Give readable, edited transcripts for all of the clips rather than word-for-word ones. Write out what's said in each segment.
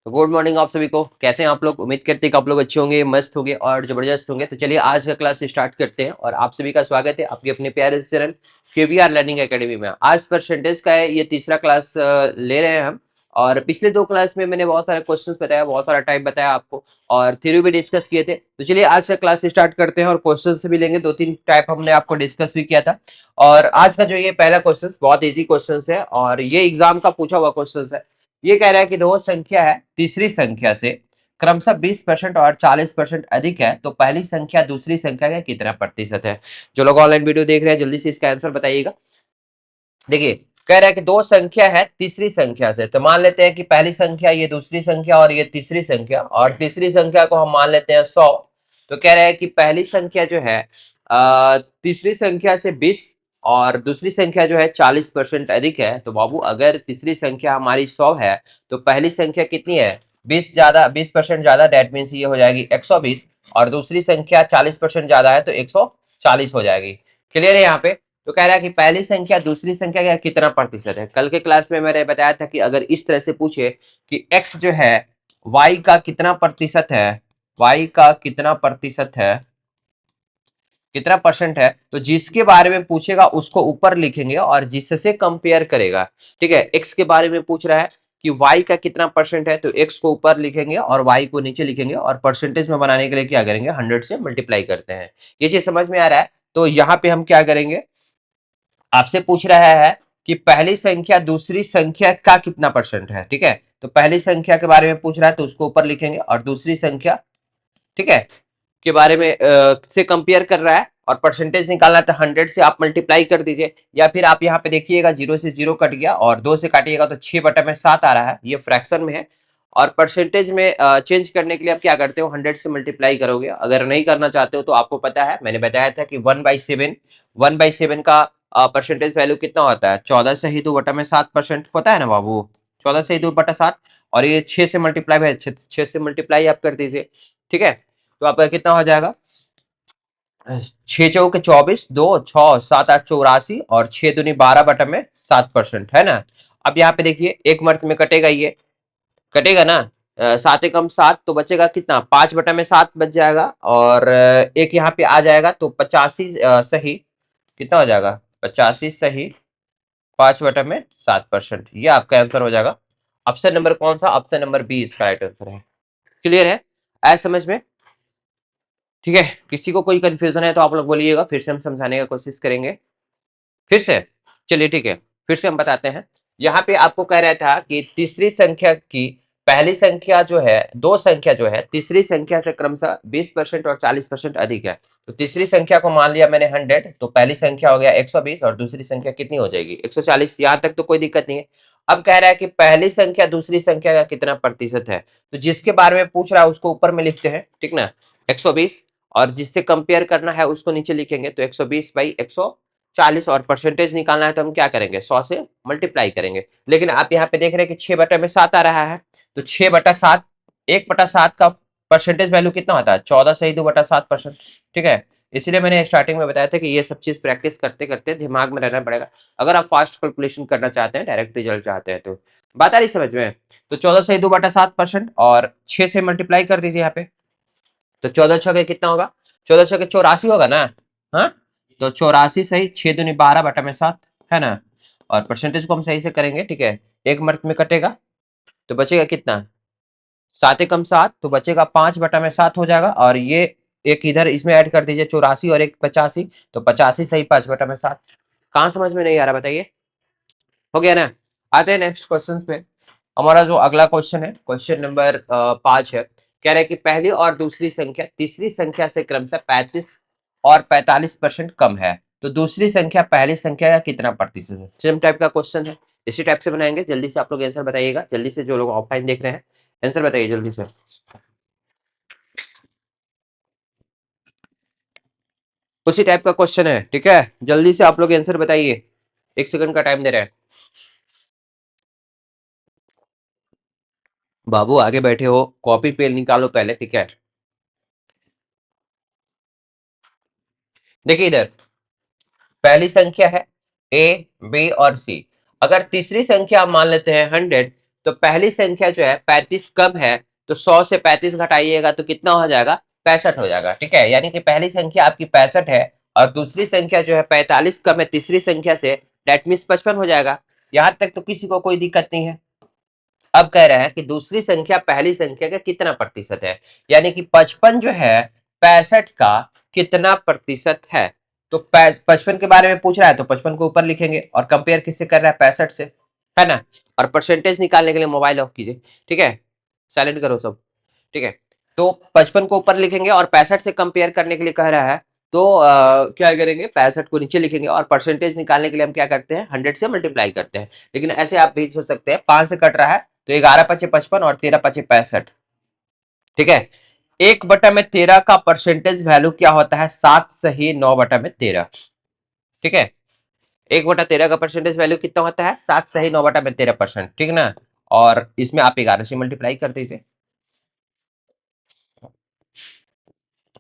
तो good morning आप सभी को। कैसे हैं आप लोग? उम्मीद करते हैं कि आप लोग अच्छे होंगे, मस्त होंगे और जबरदस्त होंगे। तो चलिए आज का क्लास स्टार्ट करते हैं और आप सभी का स्वागत है आपके अपने प्यारे से चैनल केवीआर लर्निंग एकेडमी में। आज परसेंटेज का है, ये तीसरा क्लास ले रहे हैं हम। और पिछले दो क्लास में मैंने बहुत सारे क्वेश्चंस बताया, बहुत सारा टाइप बताया आपको और थ्योरी भी डिस्कस किए थे। तो चलिए आज का क्लास स्टार्ट करते हैं और क्वेश्चन भी लेंगे। दो तीन टाइप हमने आपको डिस्कस भी किया था। और आज का जो ये पहला क्वेश्चन बहुत इजी क्वेश्चन है और ये एग्जाम का पूछा हुआ क्वेश्चन है। ये कह रहा है कि दो संख्या है, तीसरी संख्या से क्रमशः 20% और 40% अधिक है, तो पहली संख्या दूसरी संख्या का कितना प्रतिशत है? जो लोग ऑनलाइन वीडियो देख रहे हैं जल्दी से इसका आंसर बताइएगा। देखिए, कह रहा है कि दो संख्या है तीसरी संख्या से, तो मान लेते हैं कि पहली संख्या ये दूसरी संख्या और ये तीसरी संख्या, और तीसरी संख्या को हम मान लेते हैं 100। तो कह रहा है कि पहली संख्या जो है तीसरी संख्या से 20 और दूसरी संख्या जो है 40% अधिक है। तो बाबू अगर तीसरी संख्या हमारी 100 है तो पहली संख्या कितनी है? 20% ज्यादा, दैट मीन्स ये हो जाएगी 120। और दूसरी संख्या 40% ज्यादा है तो 140 हो जाएगी। क्लियर है यहाँ पे? तो कह रहा है कि पहली संख्या दूसरी संख्या का कितना प्रतिशत है। कल के क्लास में मैंने बताया था कि अगर इस तरह से पूछे कि x जो है y का कितना प्रतिशत है, y का कितना प्रतिशत है, कितना परसेंट है, तो जिसके बारे में पूछेगा उसको ऊपर लिखेंगे और जिससे कंपेयर करेगा। ठीक है, x के बारे में पूछ रहा है कि y का कितना परसेंट है, तो x को ऊपर लिखेंगे और y को नीचे लिखेंगे और परसेंटेज में बनाने के लिए क्या करेंगे, 100 से मल्टीप्लाई करते हैं। ये चीज समझ में आ रहा है? तो यहाँ पे हम क्या करेंगे, आपसे पूछ रहा है कि पहली संख्या दूसरी संख्या का कितना परसेंट है। ठीक है, तो पहली संख्या के बारे में पूछ रहा है तो उसको ऊपर लिखेंगे और दूसरी संख्या, ठीक है, के बारे में से कंपेयर कर रहा है और परसेंटेज निकालना है तो 100 से आप मल्टीप्लाई कर दीजिए। या फिर आप यहाँ पे देखिएगा 0 से 0 कट गया और 2 से काटिएगा तो 6/7 आ रहा है, ये फ्रैक्शन में है। और परसेंटेज में चेंज करने के लिए आप क्या करते हो, 100 से मल्टीप्लाई करोगे। अगर नहीं करना चाहते हो तो आपको पता है, मैंने बताया था कि 1/7 का परसेंटेज वैल्यू कितना होता है, 14 से ही 2/7% होता है ना बाबू, 14 से ही 2/7। और ये 6 से मल्टीप्लाई है, 6 से मल्टीप्लाई आप कर दीजिए। ठीक है, तो आपका कितना हो जाएगा, 6 चौके 24, 2 6 7 8 84 और 6 दूनी 12/7% है ना। अब यहाँ पे देखिए एक मर्थ में कटेगा, ये कटेगा ना, 7 एकम 7 तो बचेगा कितना, 5/7 बच जाएगा। और एक यहाँ पे आ जाएगा तो 85 सही कितना हो जाएगा, 85 सही 5/7%। ये आपका आंसर हो जाएगा। ऑप्शन नंबर कौन सा, ऑप्शन नंबर बी इसका राइट आंसर है। क्लियर है? आया समझ में? ठीक है, किसी को कोई कंफ्यूजन है तो आप लोग बोलिएगा, फिर से हम समझाने का कोशिश करेंगे। फिर से चलिए, ठीक है, फिर से हम बताते हैं। यहाँ पे आपको कह रहा था कि तीसरी संख्या की पहली संख्या जो है, दो संख्या जो है तीसरी संख्या से क्रमशः 20% और 40% अधिक है। तो तीसरी संख्या को मान लिया मैंने 100, तो पहली संख्या हो गया 120 और दूसरी संख्या कितनी हो जाएगी, 140। यहाँ तक तो कोई दिक्कत नहीं है। अब कह रहा है कि पहली संख्या दूसरी संख्या का कितना प्रतिशत है, तो जिसके बारे में पूछ रहा है उसको ऊपर में लिखते हैं, ठीक ना, 120। और जिससे कंपेयर करना है उसको नीचे लिखेंगे, तो 120/140। और परसेंटेज निकालना है तो हम क्या करेंगे, 100 से मल्टीप्लाई करेंगे। लेकिन आप यहाँ पे देख रहे हैं कि 6/7 आ रहा है, तो 6/7, 1/7 का परसेंटेज वैल्यू कितना होता है, 14 से ही 2/7%। ठीक है, इसलिए मैंने स्टार्टिंग में बताया था कि ये सब चीज प्रैक्टिस करते करते दिमाग में रहना पड़ेगा। अगर आप फास्ट कैलकुलेशन करना चाहते हैं, डायरेक्ट रिजल्ट चाहते हैं, तो बात आ रही समझ में? तो 14 से ही 2/7% और 6 से मल्टीप्लाई कर दीजिए यहाँ पे, तो 14 छके कितना होगा, 14 छके 84 होगा ना। हाँ, तो 84 सही 6 दूनी 12/7 है ना। और परसेंटेज को हम सही से करेंगे, ठीक है, एक मर्त में कटेगा तो बचेगा कितना, 7 एकम 7 तो बचेगा 5/7 हो जाएगा। और ये एक इधर इसमें ऐड कर दीजिए 84 और एक 85, तो 85 सही 5/7। कहाँ समझ में नहीं आ रहा बताइए? हो गया ना। आते हैं नेक्स्ट क्वेश्चन पे। हमारा जो अगला क्वेश्चन है, क्वेश्चन नंबर 5 है। कह रहा है कि पहली और दूसरी संख्या तीसरी संख्या से क्रमशः 35 और 45% कम है, तो दूसरी संख्या पहली संख्या का कितना प्रतिशत है। सेम टाइप का क्वेश्चन है, इसी टाइप से बनाएंगे। जल्दी से आप लोग आंसर बताइएगा, जल्दी से जो लोग ऑफलाइन देख रहे हैं आंसर बताइए जल्दी से। उसी टाइप का क्वेश्चन है, ठीक है, जल्दी से आप लोग आंसर बताइए, 1 सेकंड का टाइम दे रहे हैं। बाबू आगे बैठे हो, कॉपी पेन निकालो पहले, ठीक है। देखिए इधर पहली संख्या है ए, बी और सी। अगर तीसरी संख्या आप मान लेते हैं 100, तो पहली संख्या जो है 35 कम है, तो 100 से 35 घटाइएगा तो कितना हो जाएगा, 65 हो जाएगा। ठीक है, यानी कि पहली संख्या आपकी 65 है और दूसरी संख्या जो है 45 कम है तीसरी संख्या से, दैट मीन्स 55 हो जाएगा। यहां तक तो किसी को कोई दिक्कत नहीं है। अब कह रहा है कि दूसरी संख्या पहली संख्या का कितना प्रतिशत है, यानी कि 55 जो है 65 का कितना प्रतिशत है। तो 55 के बारे में पूछ रहा है तो 55 को ऊपर लिखेंगे और कंपेयर किससे कर रहा है, 65 से, है ना। और परसेंटेज निकालने के लिए मोबाइल ऑफ कीजिए, ठीक है, साइलेंट करो सब, ठीक है। तो 55 को ऊपर लिखेंगे और 65 से कंपेयर करने के लिए कह रहा है, तो क्या करेंगे, 65 को नीचे लिखेंगे और परसेंटेज निकालने के लिए हम क्या करते हैं, 100 से मल्टीप्लाई करते हैं। लेकिन ऐसे आप भी सोच सकते हैं, 5 से कट रहा है तो 11 पचे 55 और 13 पचे 65, ठीक है। 1/13 का परसेंटेज वैल्यू क्या होता है, 7 सही 9/13, ठीक है। 1/13 का परसेंटेज वैल्यू कितना होता है, 7 सही 9/13%, ठीक ना। और इसमें आप 11 से मल्टीप्लाई कर दीजिए,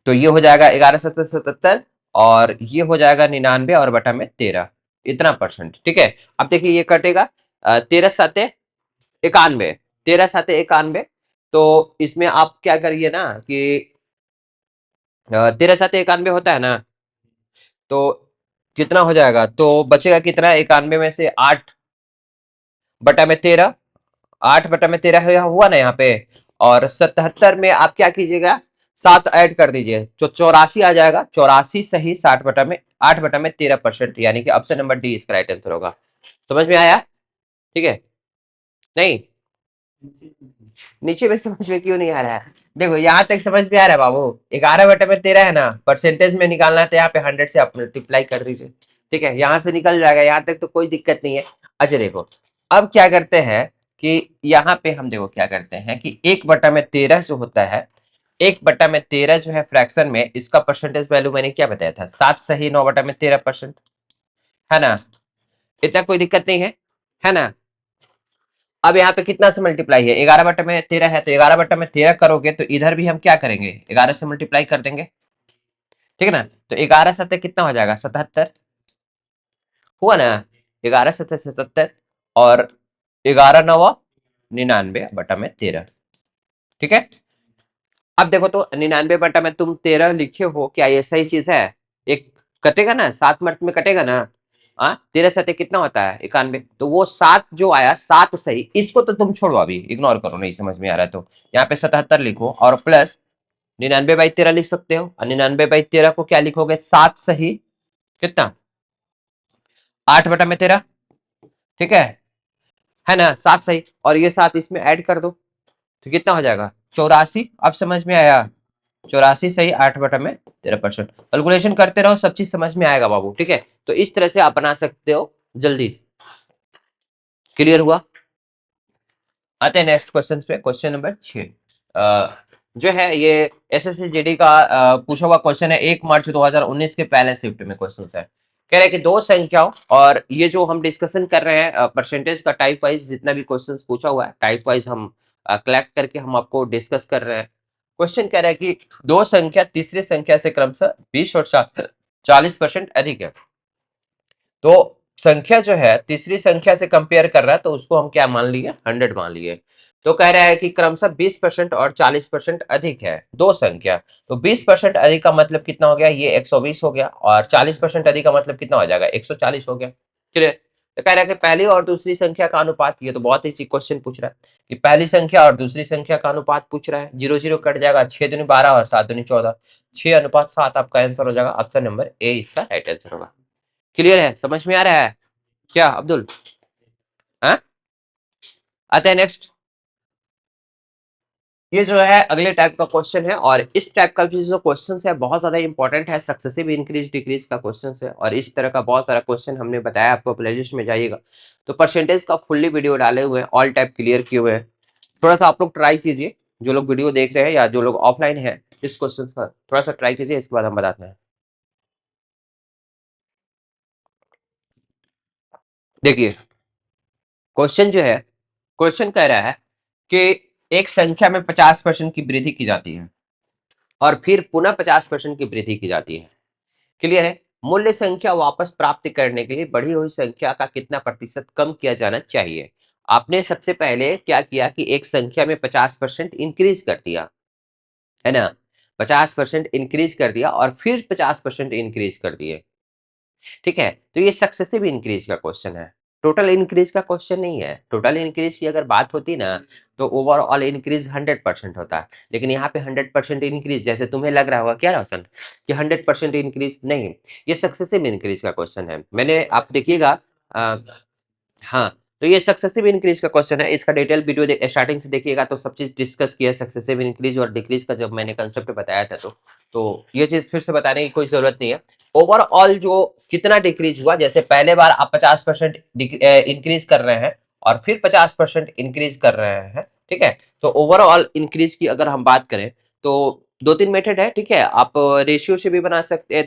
तो ये हो जाएगा 11×7=77 और ये हो जाएगा 99 और बटा में 13, इतना परसेंट, ठीक है। अब देखिए ये कटेगा, 13×7=91, 13×7=91। तो इसमें आप क्या करिए ना कि 13×7=91 होता है ना, तो कितना हो जाएगा, तो बचेगा कितना, 91 में से 8/13, 8/13 हुआ ना यहाँ पे। और 77 में आप क्या कीजिएगा, 7 ऐड कर दीजिए तो 84 आ जाएगा, 84 सही 8/13%, यानी कि ऑप्शन नंबर डी इसका राइट आंसर होगा। समझ में आया, ठीक है। नहीं, नीचे में समझ में क्यों नहीं आ रहा है, देखो यहाँ तक समझ में आ रहा है बाबू, 11/13 है ना, परसेंटेज में निकालना है तो यहाँ पे 100 से आप मल्टीप्लाई कर दीजिए, ठीक है, यहाँ से निकल जाएगा, यहाँ तक तो कोई दिक्कत नहीं है। अच्छा देखो, अब क्या करते हैं कि यहाँ पे हम देखो क्या करते हैं कि 1/13 जो होता है, 1/13 जो है फ्रैक्शन में, इसका परसेंटेज वैल्यू मैंने क्या बताया था, 7 सही 9/13%, है ना। इतना कोई दिक्कत नहीं है ना। अब यहाँ पे कितना से मल्टीप्लाई है, 11/13 है, तो 11/13 करोगे तो इधर भी हम क्या करेंगे, 11 से मल्टीप्लाई कर देंगे, ठीक है ना। तो 11×7 कितना हो जाएगा, 77 हुआ ना, 11×7=77 और 11×9=99/13, ठीक है। अब देखो तो 99 में तुम 13 लिखे हो, क्या ये सही चीज है, एक कटेगा ना, 7 मर्द में कटेगा ना, 13×7 कितना होता है, 91, तो वो 7 जो आया 7 सही, इसको तो तुम छोड़ो, अभी इग्नोर करो, नहीं समझ में आ रहा है तो यहाँ पे 77 लिखो और प्लस 99/13 लिख सकते हो, और 99/13 को क्या लिखोगे, 7 सही कितना, 8/13, ठीक है ना, 7 सही, और ये 7 इसमें ऐड कर दो तो कितना हो जाएगा, 84। अब समझ में आया, 84 सही 8/13%, कैलकुलेशन करते रहो, सब चीज समझ में आएगा बाबू, ठीक है। तो इस तरह से आप बना सकते हो जल्दी, क्लियर हुआ। आते हैं नेक्स्ट क्वेश्चन पे, क्वेश्चन नंबर 6 जो है ये एसएससी जीडी का पूछा हुआ क्वेश्चन है, 1 मार्च 2019 के पहले शिफ्ट में क्वेश्चन है। कह रहे हैं कि दो संख्याओं, और ये जो हम डिस्कशन कर रहे हैं परसेंटेज का टाइप वाइज जितना भी क्वेश्चन पूछा हुआ है, टाइप वाइज हम कलेक्ट करके हम आपको डिस्कस कर रहे हैं। क्वेश्चन कह रहा है कि दो संख्या तीसरी संख्या से क्रमशः 20 और 40% अधिक है। तो संख्या जो है तीसरी संख्या से कंपेयर कर रहा है, तो उसको हम क्या मान लिए, 100 मान लिए। तो कह रहा है कि क्रमशः 20% और 40% अधिक है दो संख्या। तो 20% अधिक का मतलब कितना हो गया, ये 120 हो गया, और 40% अधिक का मतलब कितना हो जाएगा, 140 हो गया। क्लियर। तो कह रहा है कि पहली और दूसरी संख्या का अनुपात, ये तो बहुत ही क्वेश्चन पूछ रहा है कि पहली संख्या और दूसरी संख्या का अनुपात पूछ रहा है, 0 0 कट जाएगा, 6 दूनी 12 और 7 दूनी 14, 6:7 आपका आंसर हो जाएगा, ऑप्शन नंबर ए इसका राइट आंसर होगा। क्लियर है, समझ में आ रहा है क्या अब्दुल, हाँ। आते हैं नेक्स्ट, ये जो है अगले टाइप का क्वेश्चन है, और इस टाइप का जो क्वेश्चन है बहुत ज्यादा इंपॉर्टेंट है, सक्सेसिव इंक्रीज डिक्रीज का क्वेश्चन है, और इस तरह का बहुत सारा क्वेश्चन हमने बताया आपको, प्लेलिस्ट में जाइएगा तो परसेंटेज का फुल्ली वीडियो डाले हुए हैं, ऑल टाइप क्लियर किए हुए हैं। थोड़ा सा आप लोग ट्राई कीजिए, जो लोग वीडियो देख रहे हैं या जो लोग ऑफलाइन है, इस क्वेश्चन पर थोड़ा सा ट्राई कीजिए, इसके बाद हम बताते हैं। देखिए क्वेश्चन जो है, क्वेश्चन कह रहा है कि एक संख्या में 50% की वृद्धि की जाती है और फिर पुनः 50% की वृद्धि की जाती है। क्लियर है। मूल्य संख्या वापस प्राप्त करने के लिए बढ़ी हुई संख्या का कितना प्रतिशत कम किया जाना चाहिए। आपने सबसे पहले क्या किया कि एक संख्या में 50% इंक्रीज कर दिया, है ना? 50% इंक्रीज कर दिया और फिर 50% इंक्रीज कर दिए, ठीक है? तो ये सक्सेसिव इंक्रीज का क्वेश्चन है, टोटल इंक्रीज का क्वेश्चन नहीं है। टोटल इंक्रीज की अगर बात होती ना, तो ओवरऑल इंक्रीज 100% होता, लेकिन यहाँ पे 100% इंक्रीज जैसे तुम्हें लग रहा होगा क्या रोशन कि 100% इंक्रीज नहीं, ये सक्सेसिव इंक्रीज का क्वेश्चन है। मैंने आप देखिएगा, हाँ, तो ये सक्सेसिव इंक्रीज का क्वेश्चन है। इसका डिटेल वीडियो स्टार्टिंग से देखिएगा तो सब चीज डिस्कस किया है, सक्सेसिव इंक्रीज और डिक्रीज का जब मैंने कंसेप्ट बताया था। तो ये चीज फिर से बताने की कोई जरूरत नहीं है। ओवरऑल जो कितना डिक्रीज हुआ, जैसे पहले बार आप 50% इंक्रीज कर रहे हैं और फिर 50% इंक्रीज कर रहे हैं, ठीक है? तो ओवरऑल इंक्रीज की अगर हम बात करें तो दो तीन मेथड है, ठीक है? आप रेशियो से भी बना सकते हैं,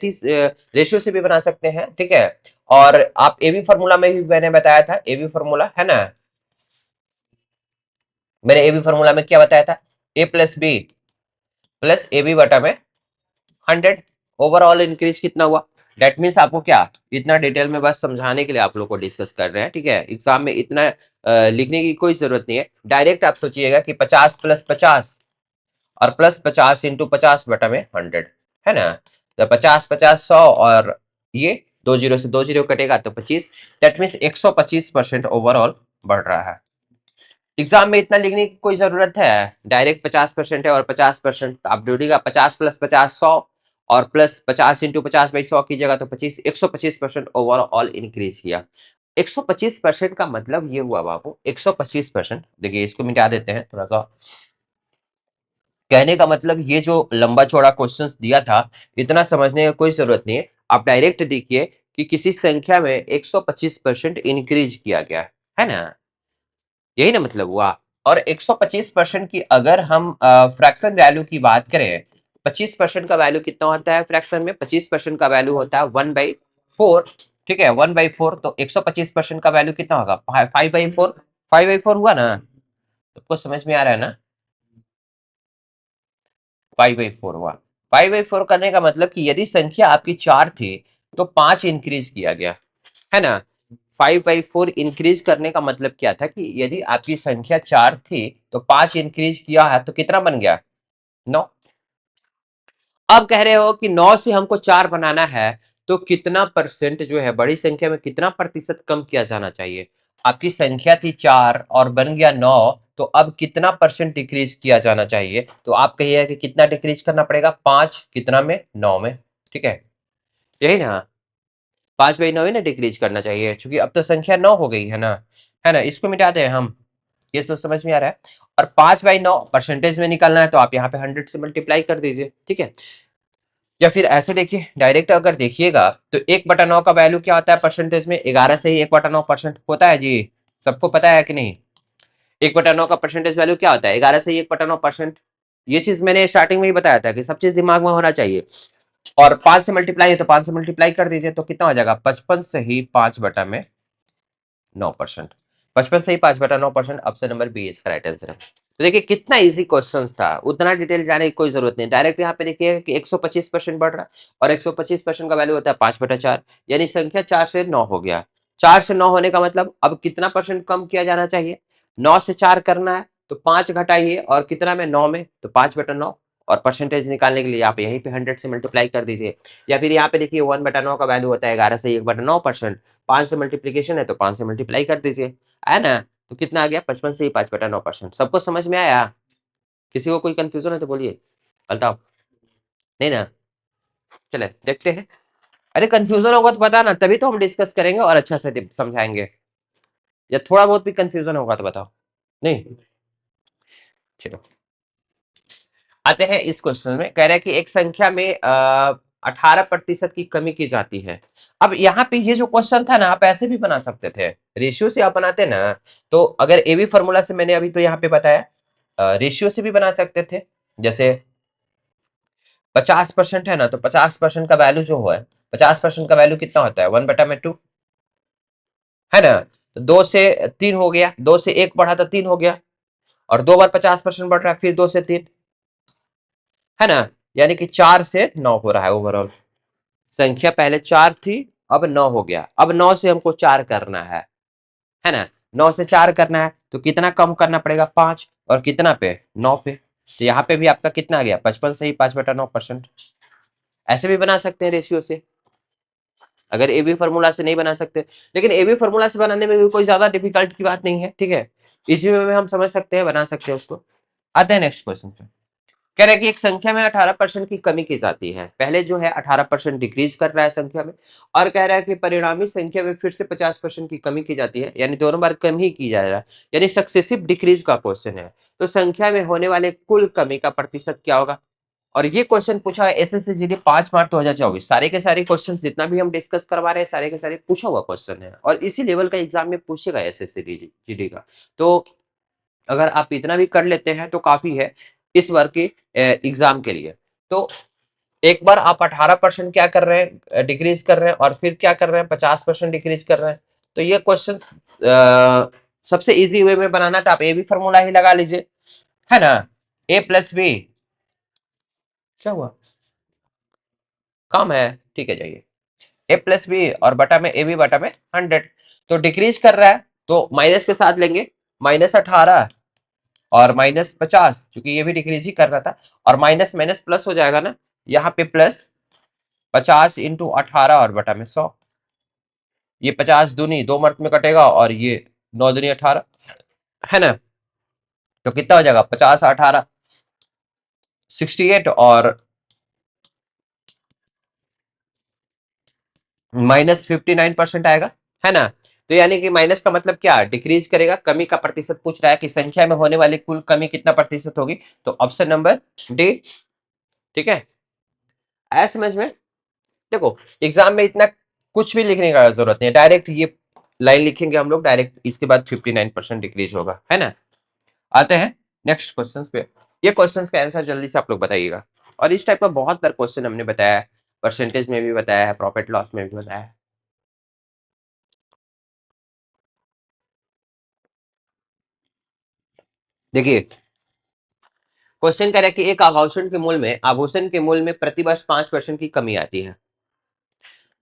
रेशियो से भी बना सकते हैं, ठीक है? और आप एबी फार्मूला में भी मैंने बताया था, एबी फार्मूला है ना, मैंने एबी फार्मूला में क्या बताया था, A plus B plus A B बटा में 100। ओवरऑल इंक्रीज कितना हुआ, डेट मीन्स आपको क्या, इतना डिटेल में बस समझाने के लिए आप लोग को डिस्कस कर रहे हैं, ठीक है? एग्जाम में इतना लिखने की कोई जरूरत नहीं है। डायरेक्ट आप सोचिएगा कि 50 प्लस 50 और प्लस 50 इंटू 50 बटा में 100, है ना? तो 50 50 100 और ये दो जीरो से दो जीरो कटेगा तो 25, दैट मीन्स 125% ओवरऑल बढ़ रहा है। एग्जाम में इतना लिखने की कोई जरूरत है, डायरेक्ट 50% है और 50%, आप ढूंढिएगा 50 प्लस 50 100 और प्लस 50 इंटू 50/100 की जगह तो 25, 125% ओवरऑल इंक्रीज किया। 125% का मतलब ये हुआ बाबू, 125%, देखिए इसको मिटा देते हैं थोड़ा सा। कहने का मतलब ये जो लंबा चौड़ा क्वेश्चंस दिया था, इतना समझने की कोई जरूरत नहीं है। आप डायरेक्ट देखिए कि किसी संख्या में 125% इंक्रीज किया गया है ना, यही ना मतलब हुआ। और 125% की अगर हम फ्रैक्शन वैल्यू की बात करें, 25% का वैल्यू कितना होता है फ्रैक्शन में, 25% का वैल्यू होता है 1/4, ठीक है? 1/4, तो 125% का वैल्यू कितना होगा, 5/4, 5/4 हुआ ना? सबको समझ में आ रहा है ना? 5/4 हुआ। 5/4 करने का मतलब कि यदि संख्या आपकी 4 थी तो 5 इंक्रीज किया गया, है ना? 5/4 इंक्रीज करने का मतलब क्या था कि यदि आपकी संख्या 4 थी तो 5 इंक्रीज किया है तो कितना बन गया, 9। अब कह रहे हो कि 9 से हमको 4 बनाना है, तो कितना परसेंट जो है, बड़ी संख्या में कितना प्रतिशत कम किया जाना चाहिए? आपकी संख्या थी 4 और बन गया 9, तो अब कितना परसेंट डिक्रीज किया जाना चाहिए? तो आप कहिए कि कितना डिक्रीज करना पड़ेगा, 5 कितना में, 9 में, ठीक है? यही ना, 5/9 ही ना डिक्रीज करना चाहिए, क्योंकि अब तो संख्या 9 हो गई है ना, है ना? इसको मिटा दें हम, ये तो समझ में आ रहा है। और 5/9 परसेंटेज में निकालना है तो आप यहाँ पे 100 से मल्टीप्लाई कर दीजिए, ठीक है? या फिर ऐसे देखिए, डायरेक्ट अगर देखिएगा तो 1/9 का वैल्यू क्या होता है परसेंटेज में, 11 से ही 1/9% होता है जी, सबको पता है कि नहीं? 1/9 का परसेंटेज वैल्यू क्या होता है, 11 से ही 1/9%। ये चीज मैंने स्टार्टिंग में ही बताया था कि सब चीज दिमाग में होना चाहिए। और 5 से मल्टीप्लाई है तो 5 से मल्टीप्लाई कर दीजिए, तो कितना हो जाएगा, 55 से ही 5/9%। 55 से ही 5/9%, ऑप्शन नंबर बी इसका राइट आंसर है। तो देखिए कितना इजी क्वेश्चन था, उतना डिटेल जाने की कोई जरूरत नहीं। डायरेक्ट यहाँ पे देखिए कि 125% बढ़ रहा है और 125% का वैल्यू होता है 5/4, यानी संख्या 4 से 9 हो गया। 4 से 9 होने का मतलब अब कितना परसेंट कम किया जाना चाहिए, 9 से 4 करना है तो 5 घटाइए और कितना में, 9 में, तो 5/9। और परसेंटेज निकालने के लिए आप यहीं पे 100 से मल्टीप्लाई कर दीजिए। या फिर यहाँ पे देखिए 1/9 का वैल्यू होता है 11 से 1/9%, 5 से मल्टीप्लीकेशन है तो 5 से मल्टीप्लाई कर दीजिए, है ना? तो कितना आ गया, 55 से ही 5/9%। सबको समझ में आया? किसी को कोई कंफ्यूजन है तो बोलिए, बताओ। नहीं ना? चले देखते हैं। अरे कंफ्यूजन होगा तो बता ना, तभी तो हम डिस्कस करेंगे और अच्छा से समझाएंगे। या थोड़ा बहुत भी कंफ्यूजन होगा तो बताओ। नहीं, चलो आते हैं इस क्वेश्चन में। कह रहा है कि एक संख्या में 18% की कमी की जाती है। अब यहाँ पे ये जो क्वेश्चन था ना, आप ऐसे भी बना सकते थे, रेशियो से आप बनाते ना, तो अगर एबी फॉर्मूला से मैंने अभी तो यहाँ पे बताया, रेशियो से भी बना सकते थे। जैसे 50% है ना, तो 50% का वैल्यू जो है, 50% का वैल्यू कितना होता है, 1/2, है ना? तो 2 से 3 हो गया, 2 से 1 बढ़ा तो 3 हो गया, और 2 बार 50% बढ़ रहा है, फिर 2 से 3, है ना? यानी कि 4 से 9 हो रहा है ओवरऑल। संख्या पहले 4 थी, अब 9 हो गया, अब 9 से हमको 4 करना है ना? 9 से 4 करना है तो कितना कम करना पड़ेगा, 5, और कितना पे, 9 पे। तो यहाँ पे भी आपका कितना आ गया, 55 से ही 5/9%। ऐसे भी बना सकते हैं रेशियो से, अगर ए बी फॉर्मूला से नहीं बना सकते, लेकिन ए बी फॉर्मूला से बनाने में भी कोई ज्यादा डिफिकल्ट की बात नहीं है, ठीक है, इसी में हम समझ सकते हैं, बना सकते हैं उसको। आते हैं नेक्स्ट क्वेश्चन पे। कह रहा है कि एक संख्या में 18% की कमी की जाती है, पहले जो है 18% डिक्रीज कर रहा है संख्या में, और कह रहा है कि परिणामी संख्या में फिर से 50% की कमी की जाती है, यानी दोनों बार कम ही की जा रहा है, यानी सक्सेसिव डिक्रीज का क्वेश्चन है। तो संख्या में होने वाले कुल कमी का प्रतिशत क्या होगा। और ये क्वेश्चन पूछा है एसएससी जीडी 5 मार्च 2024। सारे के सारे क्वेश्चन जितना भी हम डिस्कस करवा रहे हैं सारे के सारे पूछा हुआ क्वेश्चन है, और इसी लेवल का एग्जाम में पूछेगा एसएससी जीडी का। तो अगर आप इतना भी कर लेते हैं तो काफी है इस वर्ग के एग्जाम के लिए। तो एक बार आप 18% क्या कर रहे हैं, डिक्रीज कर रहे हैं, और फिर क्या कर रहे हैं, 50% डिक्रीज कर रहे हैं। तो ये क्वेश्चन सबसे इजी वे में बनाना था, आप ए बी फॉर्मूला ही लगा लीजिए, है ना। ए प्लस बी, क्या हुआ, कम है, ठीक है, जाइए, ए प्लस बी और बटा में ए बी बटा में 100। तो डिक्रीज कर रहा है तो माइनस के साथ लेंगे, -18 और -50, क्योंकि ये भी डिक्रीज ही कर रहा था, और माइनस माइनस प्लस हो जाएगा ना, यहाँ पे प्लस 50 इंटू 18 और बटा में 100। ये 50 दूनी 2 मर्त में कटेगा, और ये 9 दूनी 18, है ना। तो कितना हो जाएगा, 50 18 68, और -59% आएगा, है ना। तो यानी कि माइनस का मतलब क्या, डिक्रीज करेगा, कमी का प्रतिशत पूछ रहा है कि संख्या में होने वाली कुल कमी कितना प्रतिशत होगी, तो ऑप्शन नंबर डी, ठीक है। आया समझ में। देखो एग्जाम में इतना कुछ भी लिखने का जरूरत नहीं है, डायरेक्ट ये लाइन लिखेंगे हम लोग डायरेक्ट, इसके बाद 59% डिक्रीज होगा, है ना। आते हैं नेक्स्ट क्वेश्चंस पे। ये क्वेश्चंस का आंसर जल्दी से आप लोग बताइएगा, और इस टाइप का बहुत बार क्वेश्चन हमने बताया है, परसेंटेज में भी बताया है, प्रॉफिट लॉस में भी बताया है। देखिए क्वेश्चन कह रहा है कि एक आभूषण के मूल्य में प्रति वर्ष 5% की कमी आती है,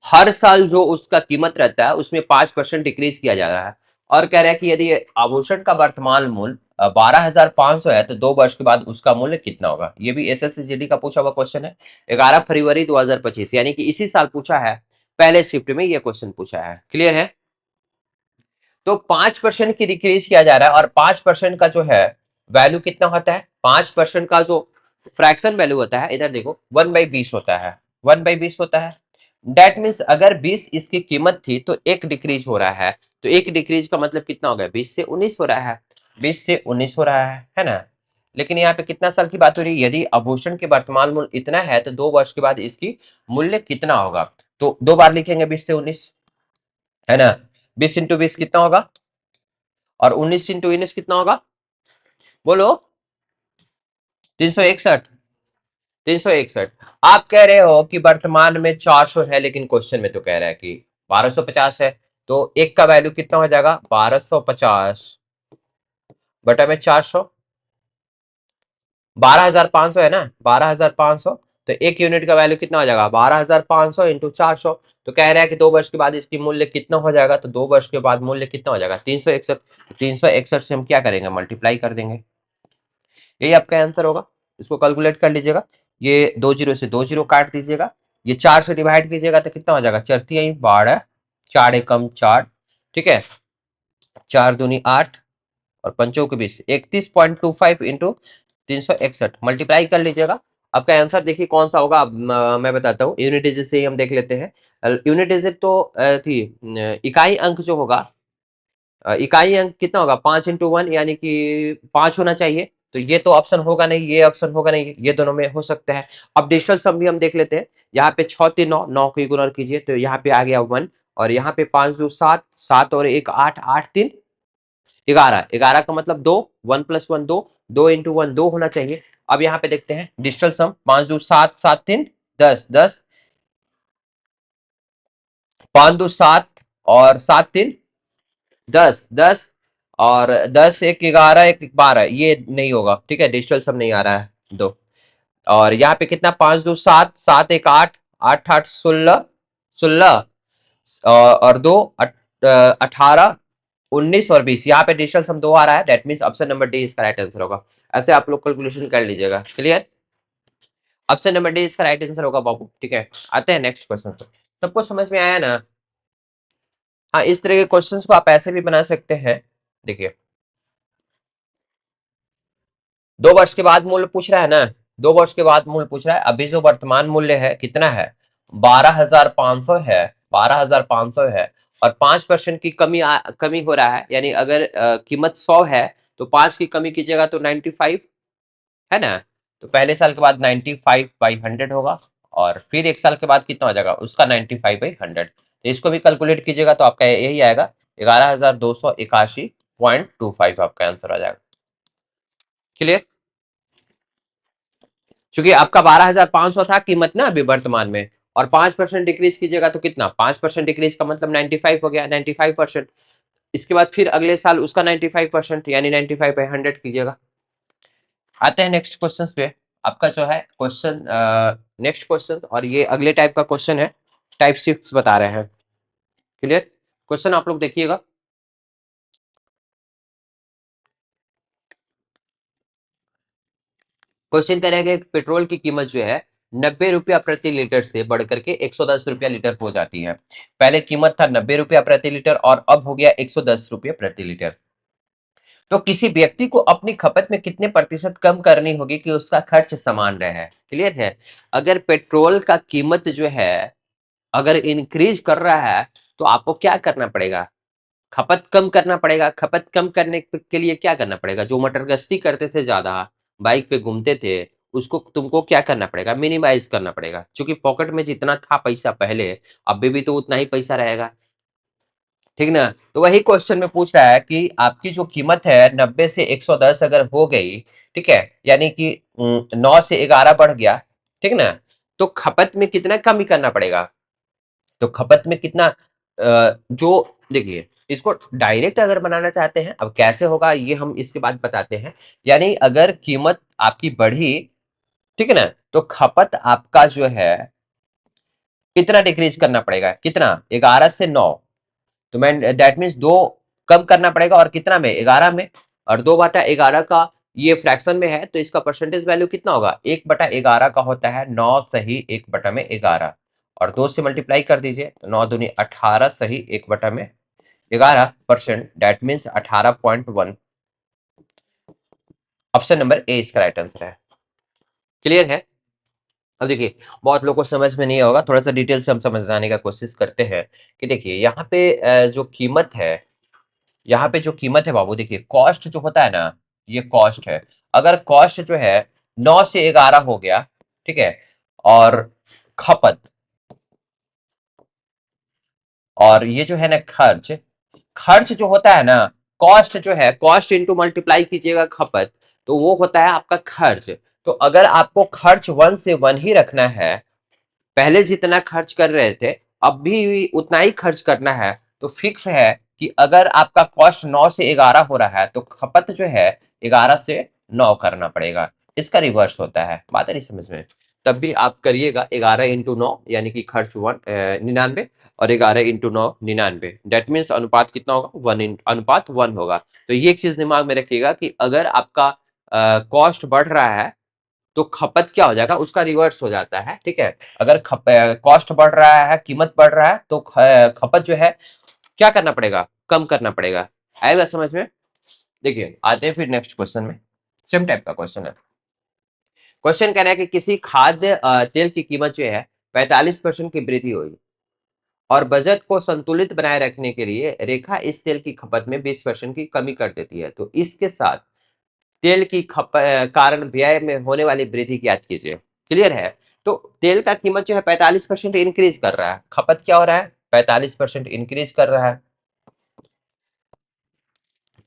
हर साल जो उसका कीमत रहता है उसमें 5% डिक्रीज किया जा रहा है, और कह रहा है कि यदि आभूषण का वर्तमान मूल्य 12,500 है तो 2 वर्ष के बाद उसका मूल्य कितना होगा। ये भी एसएससी का पूछा हुआ क्वेश्चन है, 11 फरवरी 2025, यानी कि इसी साल पूछा है, पहले शिफ्ट में ये क्वेश्चन पूछा है, क्लियर है। तो 5% की डिक्रीज किया जा रहा है, और 5% का जो है वैल्यू कितना होता है, 5% का जो फ्रैक्शन वैल्यू होता है, इधर देखो 1/20 होता है, 1/20 होता है। डेट मीन्स अगर 20 इसकी कीमत थी तो एक डिक्रीज हो रहा है, तो एक डिक्रीज का मतलब कितना हो गया, 20 से 19 हो रहा है, 20 से 19 हो रहा है ना। लेकिन यहाँ पे कितना साल की बात हो रही है, यदि आभूषण के वर्तमान मूल्य इतना है तो 2 वर्ष के बाद इसकी मूल्य कितना होगा। तो 2 बार लिखेंगे 20 से 19, है ना। 20 × 20 कितना होगा, और 19 × 19 कितना होगा, बोलो। 361, 361। आप कह रहे हो कि वर्तमान में 400 है, लेकिन क्वेश्चन में तो कह रहा है कि 1250 है, तो एक का वैल्यू कितना हो जाएगा, 1250 बटा में 400, 12,500 है ना, 12,500। तो एक यूनिट का वैल्यू कितना हो जाएगा, 12,500 इंटू 400। तो कह रहा है कि 2 वर्ष के बाद इसकी मूल्य कितना हो जाएगा, तो 2 वर्ष के बाद मूल्य कितना हो जाएगा, 361। 361 से हम क्या करेंगे, मल्टीप्लाई कर देंगे, यही आपका आंसर होगा। इसको कैलकुलेट कर लीजिएगा, ये 2 जीरो से 2 जीरो काट दीजिएगा, ये 4 से डिवाइड कीजिएगा तो कितना हो जाएगा, 4×3 = 12, 4 एकम 4, ठीक है, 4 दूनी 8, और पंचों के 20, 31.25 इंटू 361 मल्टीप्लाई कर लीजिएगा। आपका आंसर देखिए कौन सा होगा। अब मैं बताता हूँ, यूनिट डिजिट से ही हम देख लेते हैं। यूनिट डिजिट तो थी इकाई अंक जो होगा, इकाई अंक कितना होगा, 5×1, यानी कि 5 होना चाहिए। तो ये तो ऑप्शन होगा नहीं, ये ऑप्शन होगा नहीं, ये दोनों में हो सकता है। अब डिजिटल सम भी हम देख लेते हैं। यहाँ पे 6 3 9, 9 को गुणा कीजिए तो यहाँ पे आ गया 1, और यहाँ पे 5 2 7, 7 और 1 8, 8 3 11, 11 का मतलब 2, 1 + 1 2, 2×1 2 होना चाहिए। अब यहाँ पे देखते हैं डिजिटल सम, 5 2 7, 7 3 10, 10, 5 2 7 और 7 3 10, 10, और 10 1 11 1 12, ये नहीं होगा, ठीक है, डिजिटल सम नहीं आ रहा है दो। और यहाँ पे कितना, 5 2 7, 7 1 8, 8 8 16, 16, और 2 18, 19 और 20, यहाँ पे डिजिटल सम 2 आ रहा है, that means option number D इसका राइट आंसर होगा। ऐसे आप लोग कैलकुलेशन कर लीजिएगा। क्लियर? ऑप्शन नंबर डी इसका राइट आंसर होगा बाबू। ठीक है, आते हैं नेक्स्ट क्वेश्चन पे। सबको समझ में आया ना? हाँ, इस तरह के क्वेश्चंस को आप ऐसे भी बना सकते हैं। देखिए, 2 वर्ष के बाद मूल्य पूछ रहा है ना, 2 वर्ष के बाद मूल्य पूछ रहा है। अभी जो वर्तमान मूल्य है कितना है, 12,500 है, 12,500 है। और 5% की कमी हो रहा है, यानी अगर कीमत 100 है तो 5 की कमी कीजिएगा तो 95 है ना। तो पहले साल के बाद 95/100 होगा, और फिर 1 साल के बाद कितना हो जाएगा उसका 95/100। तो इसको भी कैलकुलेट कीजिएगा तो आपका यही आएगा, 11,281.25 आपका आंसर आ जाएगा। क्लियर? क्योंकि आपका 12,500 था कीमत ना अभी वर्तमान में, और 5% डिक्रीज कीजिएगा तो कितना, 5% डिक्रीज का मतलब 95 हो गया, 95%। इसके बाद फिर अगले साल उसका 95%, यानी 95/100 कीजिएगा। आते हैं नेक्स्ट क्वेश्चन पे। आपका जो है क्वेश्चन, नेक्स्ट क्वेश्चन, और ये अगले टाइप का क्वेश्चन है, टाइप 6 बता रहे हैं। क्लियर? क्वेश्चन आप लोग देखिएगा। क्वेश्चन कह रहे हैं कि पेट्रोल की कीमत जो है 90 रुपया प्रति लीटर से बढ़कर के 110 रुपया लीटर हो जाती है। पहले कीमत था 90 रुपया प्रति लीटर और अब हो गया 110 रुपये प्रति लीटर। तो किसी व्यक्ति को अपनी खपत में कितने प्रतिशत कम करनी होगी कि उसका खर्च समान रहे। क्लियर है? अगर पेट्रोल का कीमत जो है अगर इंक्रीज कर रहा है तो आपको क्या करना पड़ेगा, खपत कम करना पड़ेगा। खपत कम करने के लिए क्या करना पड़ेगा, जो मोटर गश्ती करते थे ज्यादा, बाइक पे घूमते थे, उसको तुमको क्या करना पड़ेगा, मिनिमाइज करना पड़ेगा। क्योंकि पॉकेट में जितना था पैसा पहले, अभी भी तो उतना ही पैसा रहेगा। ठीक ना? तो वही क्वेश्चन में पूछ रहा है कि आपकी जो कीमत है 90 से 110 अगर हो गई, ठीक है, यानी कि 9 से 11 बढ़ गया, ठीक ना, तो खपत में कितना कमी करना पड़ेगा। तो खपत में कितना, जो देखिए, इसको डायरेक्ट अगर बनाना चाहते हैं, अब कैसे होगा ये हम इसके बाद बताते हैं। यानी अगर कीमत आपकी बढ़ी, ठीक है ना, तो खपत आपका जो है कितना डिक्रीज करना पड़ेगा, कितना, 11 से 9। तो मैं दैट मीन्स 2 कम करना पड़ेगा, और कितना में, 11 में। और 2/11 का ये फ्रैक्शन में है तो इसका परसेंटेज वैल्यू कितना होगा, 1/11 का होता है 9 सही 1/11। और 2 से मल्टीप्लाई कर दीजिए तो 9 दूनी 18 सही 1/11%, that means 18.1। Option number A इसका राइट आंसर है। क्लियर है? अब देखिए, बहुत लोगों को समझ में नहीं होगा, थोड़ा सा डिटेल से हम समझाने का कोशिश करते हैं। कि देखिए यहाँ पे जो कीमत है, यहाँ पे जो कीमत है बाबू, देखिए कॉस्ट जो होता है ना, ये कॉस्ट है। अगर कॉस्ट जो है 9 से 11 हो गया, ठीक है, और खपत, और ये जो है ना खर्च, खर्च जो होता है ना, कॉस्ट जो है, कॉस्ट इंटू मल्टीप्लाई कीजिएगा खपत, तो वो होता है आपका खर्च। तो अगर आपको खर्च 1 से 1 ही रखना है, पहले जितना खर्च कर रहे थे अब भी उतना ही खर्च करना है, तो फिक्स है कि अगर आपका कॉस्ट 9 से 11 हो रहा है तो खपत जो है 11 से 9 करना पड़ेगा। इसका रिवर्स होता है। बात है नहीं समझ में? तब भी आप करिएगा 11 × 9, यानी कि खर्च 99, और 11 × 9 99। डेट मीन्स अनुपात कितना होगा, 1 होगा। तो ये एक चीज दिमाग में रखिएगा कि अगर आपका कॉस्ट बढ़ रहा है तो खपत क्या हो जाएगा, उसका रिवर्स हो जाता है। ठीक है? अगर कॉस्ट बढ़ रहा है, कीमत बढ़ रहा है, तो खपत जो है क्या करना पड़ेगा, कम करना पड़ेगा। आएगा समझ में? देखिए, आते हैं फिर नेक्स्ट क्वेश्चन में। सेम टाइप का क्वेश्चन है। क्वेश्चन कह रहा है कि किसी खाद्य तेल की कीमत जो है 45% की वृद्धि हुई, और बजट को संतुलित बनाए रखने के लिए रेखा इस तेल की खपत में 20% की कमी कर देती है। तो इसके साथ तेल की कारण व्यय में होने वाली वृद्धि की याद कीजिए। क्लियर है? तो तेल का कीमत जो है 45% इंक्रीज कर रहा है, खपत क्या हो रहा है, 45% इंक्रीज कर रहा है,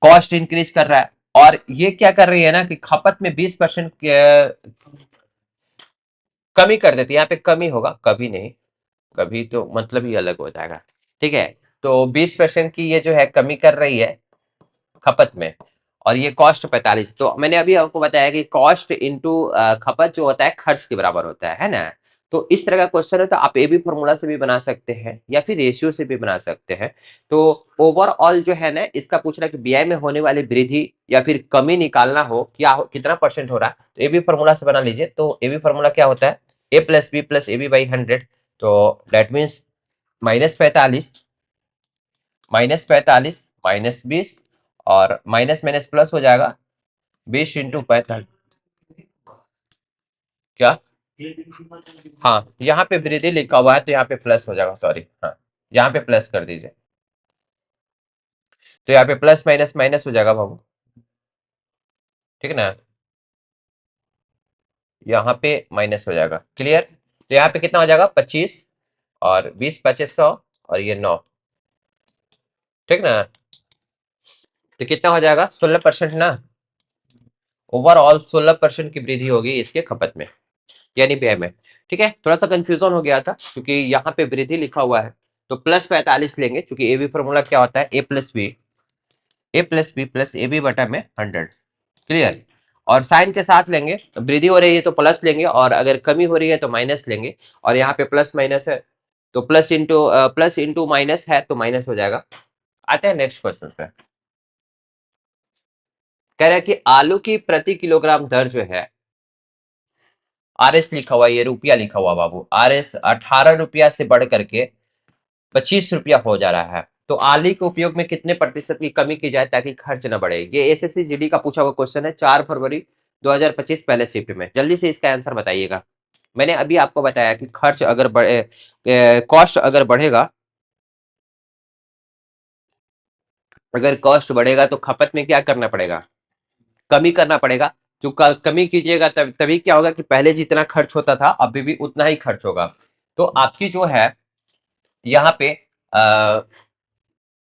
कॉस्ट इंक्रीज कर रहा है। और ये क्या कर रही है ना कि खपत में 20% कमी कर देती है। यहाँ पे कमी होगा, कभी नहीं, कभी तो मतलब ही अलग हो जाएगा। ठीक है? तो 20% की ये जो है कमी कर रही है खपत में, और ये कॉस्ट 45। तो मैंने अभी आपको बताया कि कॉस्ट इंटू खपत जो होता है खर्च के बराबर होता है ना। तो इस तरह का क्वेश्चन है तो आप ए बी फॉर्मूला से भी बना सकते हैं या फिर रेशियो से भी बना सकते हैं। तो ओवरऑल जो है ना इसका पूछ रहा है कि बीआई में होने वाली वृद्धि या फिर कमी निकालना हो, कितना परसेंट हो रहा है, तो ए बी फॉर्मूला से बना लीजिए। तो ए बी फॉर्मूला क्या होता है, A plus B plus A B by 100। तो दैट मीन्स -45, -45 -20 और माइनस माइनस प्लस हो जाएगा 20 × 45। क्या, हाँ यहाँ पे वृद्धि लिखा हुआ है तो यहाँ पे प्लस हो जाएगा, सॉरी, हाँ यहाँ पे प्लस कर दीजिए। तो यहाँ पे प्लस माइनस माइनस हो जाएगा बाबू, ठीक है ना, यहाँ पे माइनस हो जाएगा। क्लियर। तो यहाँ पे कितना हो जाएगा 25 और 20 × 25 100 और ये 9, ठीक ना। तो कितना हो जाएगा 16% ना, ओवरऑल 16% की वृद्धि होगी इसके खपत में यानी व्यय में। ठीक है, थोड़ा सा कंफ्यूजन हो गया था क्योंकि यहाँ पे वृद्धि लिखा हुआ है तो प्लस 45 लेंगे क्योंकि ए बी फॉर्मूला क्या होता है, A plus B plus A B बटा में 100। क्लियर। और साइन के साथ लेंगे, वृद्धि हो रही है तो प्लस लेंगे और अगर कमी हो रही है तो माइनस लेंगे। और यहाँ पे प्लस माइनस है तो प्लस इंटू माइनस है तो माइनस हो जाएगा। आते हैं नेक्स्ट क्वेश्चन पे। कह रहा है कि आलू की प्रति किलोग्राम दर जो है, आरएस लिखा हुआ है, ये रुपया लिखा हुआ बाबू, आरएस 18 रुपया से बढ़ करके 25 रुपया हो जा रहा है। तो आलू के उपयोग में कितने प्रतिशत की कमी की जाए ताकि खर्च न बढ़े। ये एसएससी जीडी का पूछा हुआ क्वेश्चन है, 4 फरवरी 2025 पहले शिफ्ट में। जल्दी से इसका आंसर बताइएगा। मैंने अभी आपको बताया कि खर्च अगर बढ़े, कॉस्ट अगर बढ़ेगा, अगर कॉस्ट बढ़ेगा तो खपत में क्या करना पड़ेगा, कमी करना पड़ेगा। जो कमी कीजिएगा तभी क्या होगा कि पहले जितना खर्च होता था अभी भी उतना ही खर्च होगा। तो आपकी जो है यहाँ पे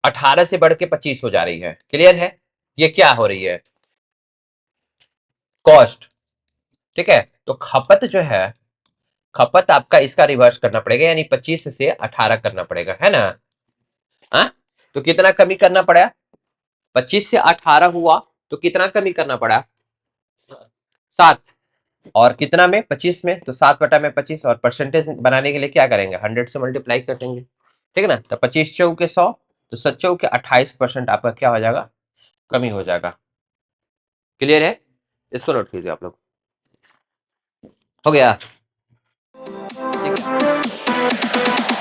18 से बढ़ के 25 हो जा रही है। क्लियर है, ये क्या हो रही है, कॉस्ट। ठीक है, तो खपत जो है, खपत आपका इसका रिवर्स करना पड़ेगा यानी 25 से 18 करना पड़ेगा, है ना। हाँ, तो कितना कमी करना पड़ा, 25 से 18 हुआ तो कितना कमी करना पड़ा, 7। और कितना में, 25 में, तो 7/25। और परसेंटेज बनाने के लिए क्या करेंगे, 100 से मल्टीप्लाई कर देंगे। ठीक है ना, तो 25 चौके 100, तो 7 चौके 28% आपका क्या हो जाएगा, कमी हो जाएगा। क्लियर है, इसको नोट कीजिए आप लोग। हो गया, ठीक है।